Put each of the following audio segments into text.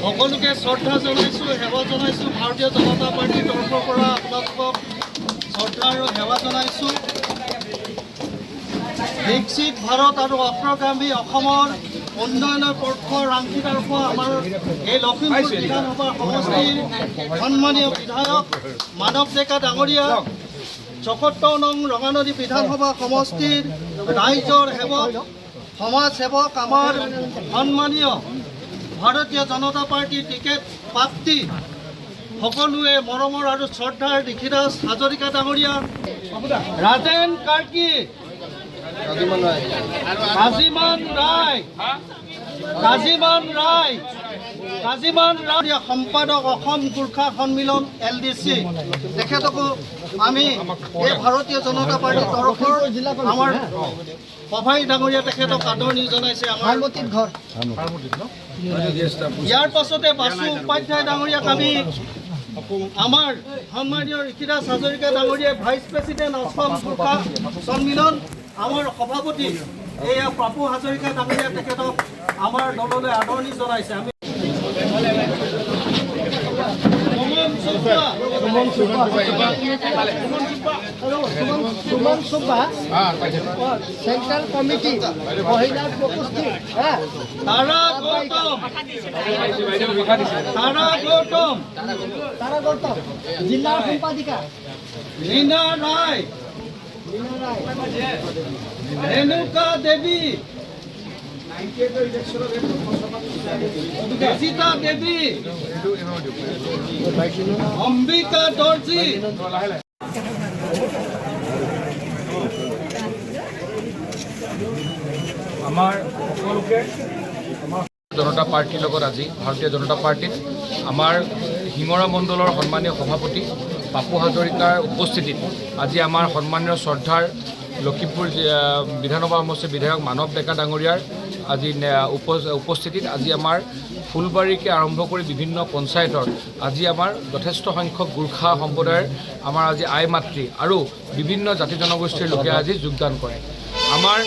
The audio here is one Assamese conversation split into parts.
সকলোকে শ্ৰদ্ধা জনাইছোঁ, সেৱা জনাইছোঁ। ভাৰতীয় জনতা পাৰ্টীৰ তৰফৰ পৰা আপোনালোকক শ্ৰদ্ধা আৰু সেৱা জনাইছোঁ। বিকশিত ভাৰত আৰু অগ্ৰগামী অসমৰ উন্নয়নৰ পক্ষ ৰাংখি তৰফ আমাৰ এই লখিমপুৰ বিধানসভা সমষ্টিৰ সন্মানীয় বিধায়ক মানৱ ডেকা ডাঙৰীয়া, ৭৪ নং ৰঙানদী বিধানসভা সমষ্টিৰ ৰাইজৰ সেৱক, সমাজ সেৱক, আমাৰ সন্মানীয় ভাৰতীয় জনতা পাৰ্টীৰ টিকেট প্ৰাপ্তি সকলোৱে মৰমৰ আৰু শ্ৰদ্ধাৰ ঋষিৰাজ হাজৰিকা ডাঙৰীয়া, ৰাজেন কাৰ্কি, কাজিমান ৰায় সম্পাদক অসম গোৰ্খা সন্মিলন LDC, তেখেতকো আমি এই ভাৰতীয় জনতা পাৰ্টীৰ তৰফৰ আমাৰ সভাই ডাঙৰীয়া তেখেতক আদৰণি জনাইছে। ইয়াৰ পাছতে বাসু উপাধ্যায় ডাঙৰীয়াক আমি আমাৰ সন্মানীয় ঋষিৰাজ হাজৰিকা ডাঙৰীয়া ভাইচ প্ৰেছিডেণ্ট অসম গোৰ্খা সন্মিলন, আমাৰ সভাপতি এয়া পাপু হাজৰিকা ডাঙৰীয়া তেখেতক আমাৰ দললৈ আদৰণি জনাইছে। আমি সেন্ট্রাল কমিটি মহিলা প্রকোষ্ঠী, তারা গৌতম, জিলা সম্পাদিকা লীনা রায়, রেণুকা দেবী, সীতা দেবী, অম্বিকা দৰ্জী, আমাৰ সকলোকে জনতা পাৰ্টিৰ লগত আজি ভাৰতীয় জনতা পাৰ্টিত আমাৰ শিঙৰা মণ্ডলৰ সন্মানীয় সভাপতি পাপু হাজৰিকাৰ উপস্থিতিত আজি আমাৰ সন্মানীয় শ্ৰদ্ধাৰ লখিমপুৰ বিধানসভা সমষ্টিৰ বিধায়ক মানৱ ডেকা ডাঙৰীয়াৰ আজি উপস্থিতিত আজি আমাৰ ফুলবাৰীকে আৰম্ভ কৰি বিভিন্ন পঞ্চায়তৰ আজি আমাৰ যথেষ্ট সংখ্যক গোৰ্খা সম্প্ৰদায়ৰ আমাৰ আজি আই মাতৃ আৰু বিভিন্ন জাতি জনগোষ্ঠীৰ লোকে আজি যোগদান কৰে। আমাৰ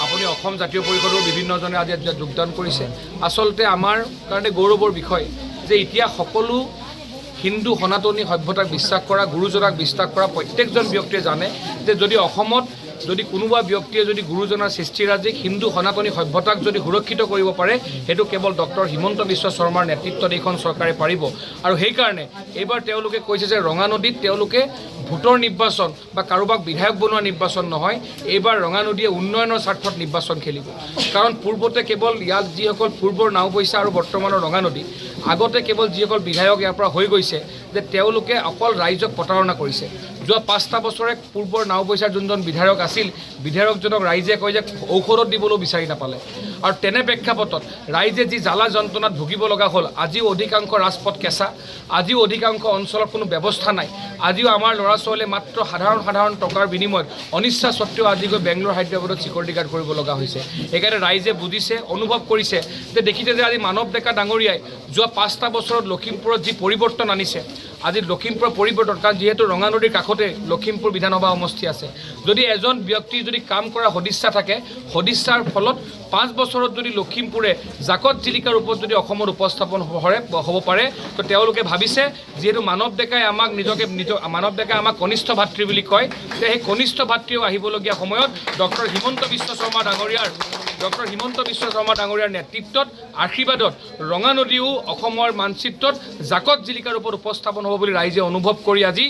আপুনি অসম জাতীয় পৰিষদৰ বিভিন্নজনে আজি যোগদান কৰিছে। আচলতে আমাৰ কাৰণে গৌৰৱৰ বিষয় যে এতিয়া সকলো হিন্দু সনাতনী সভ্যতাক বিশ্বাস কৰা, গুৰুজনাক বিশ্বাস কৰা প্ৰত্যেকজন ব্যক্তিয়ে জানে যে যদি অসমত যদি কোনোবা ব্যক্তিয়ে যদি গুৰুজনাৰ সৃষ্টিৰাজিক হিন্দু সনাতনী সভ্যতাক যদি সুৰক্ষিত কৰিব পাৰে, সেইটো কেৱল ডক্টৰ হিমন্ত বিশ্ব শৰ্মাৰ নেতৃত্বত এইখন চৰকাৰে পাৰিব। আৰু সেইকাৰণে এইবাৰ তেওঁলোকে কৈছে যে ৰঙানদীত তেওঁলোকে ভোটৰ নিৰ্বাচন বা কাৰোবাক বিধায়ক বনোৱা নিৰ্বাচন নহয়, এইবাৰ ৰঙানদীয়ে উন্নয়নৰ স্বাৰ্থত নিৰ্বাচন খেলিব। কাৰণ পূৰ্বতে কেৱল ইয়াত যিসকল পূৰ্বৰ নাওবৈচা আৰু বৰ্তমানৰ ৰঙানদী, আগতে কেৱল যিসকল বিধায়ক ইয়াৰ পৰা হৈ গৈছে যে তেওঁলোকে অকল ৰাইজক প্ৰতাৰণা কৰিছে। যোৱা 5টা বছৰে পূৰ্বৰ নাওবৈচাৰ যোনজন বিধায়ক আছিল, বিধায়কজনক ৰাইজে কয় যে ঔষধত দিবলৈও বিচাৰি নাপালে। আৰু তেনে প্ৰেক্ষাপটত ৰাইজে যি জ্বালা যন্ত্ৰণাত ভুগিব লগা হ'ল, আজিও অধিকাংশ ৰাজপথ কেঁচা, আজিও অধিকাংশ অঞ্চলত কোনো ব্যৱস্থা নাই। আজিও আমাৰ ল'ৰা ছোৱালীয়ে মাত্ৰ সাধাৰণ টকাৰ বিনিময়ত অনিচ্ছা সত্ত্বেও আজি গৈ বেংগলোৰ হায়দৰাবাদত চিকিউৰিটি গাৰ্ড কৰিব লগা হৈছে। সেইকাৰণে ৰাইজে বুজিছে, অনুভৱ কৰিছে যে দেখিছে যে আজি মানৱ ডেকা ডাঙৰীয়াই যোৱা 5টা বছৰত লখিমপুৰত যি পৰিৱৰ্তন আনিছে, আজি লখিমপুৰৰ পৰিৱৰ্তন, কাৰণ যিহেতু ৰঙানদীৰ কাষতে লখিমপুৰ বিধানসভা সমষ্টি আছে। যদি এজন ব্যক্তিৰ যদি কাম কৰা সদিচ্ছা থাকে, সদিচ্ছাৰ ফলত 5 বছৰত যদি লখিমপুৰে জাকত জিলিকাৰ ৰূপত যদি অসমত উপস্থাপন হ'ব পাৰে, তো তেওঁলোকে ভাবিছে যিহেতু মানৱ ডেকাই আমাক মানৱ ডেকাই আমাক কনিষ্ঠ ভাতৃ বুলি কয়, যে সেই কনিষ্ঠ ভাতৃও আহিবলগীয়া সময়ত ডক্টৰ হিমন্ত বিশ্ব শৰ্মা ডাঙৰীয়াৰ নেতৃত্বত আশীৰ্বাদত ৰঙানদীও অসমৰ মানচিত্ৰত জাকত জিলিকাৰ ৰূপত উপস্থাপন হ'ব বুলি ৰাইজে অনুভৱ কৰি আজি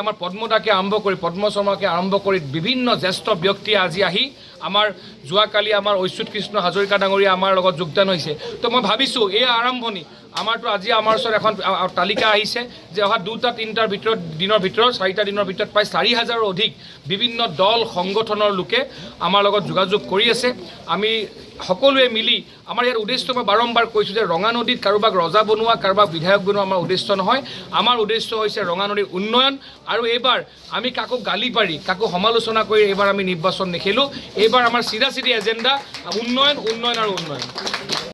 আমাৰ পদ্মদাকে আৰম্ভ কৰি পদ্ম শৰ্মাকে আৰম্ভ কৰি বিভিন্ন জ্যেষ্ঠ ব্যক্তিয়ে আজি আহি আমাৰ যোৱাকালি আমাৰ ঐচ্যুত কৃষ্ণ হাজৰিকা ডাঙৰীয়া আমাৰ লগত যোগদান হৈছে। তো মই ভাবিছোঁ এই আৰম্ভণি আমাৰতো আজি আমাৰ ওচৰত এখন তালিকা আহিছে যে অহা 2-3 দিনৰ ভিতৰত 4টা দিনৰ ভিতৰত প্ৰায় 4,000ৰ অধিক বিভিন্ন দল সংগঠনৰ লোকে আমাৰ লগত যোগাযোগ কৰি আছে। আমি সকলোৱে মিলি আমাৰ ইয়াৰ উদ্দেশ্য মই বাৰম্বাৰ কৈছোঁ যে ৰঙানদীত কাৰোবাক ৰজা বনোৱা, কাৰোবাক বিধায়ক বনোৱা আমাৰ উদ্দেশ্য নহয়। আমাৰ উদ্দেশ্য হৈছে ৰঙানদীৰ উন্নয়ন। আৰু এইবাৰ আমি কাকো গালি পাৰি, কাকো সমালোচনা কৰি এইবাৰ আমি নিৰ্বাচন নেখেলোঁ। এইবাৰ আমাৰ চিধা এজেণ্ডা উন্নয়ন আৰু উন্নয়ন।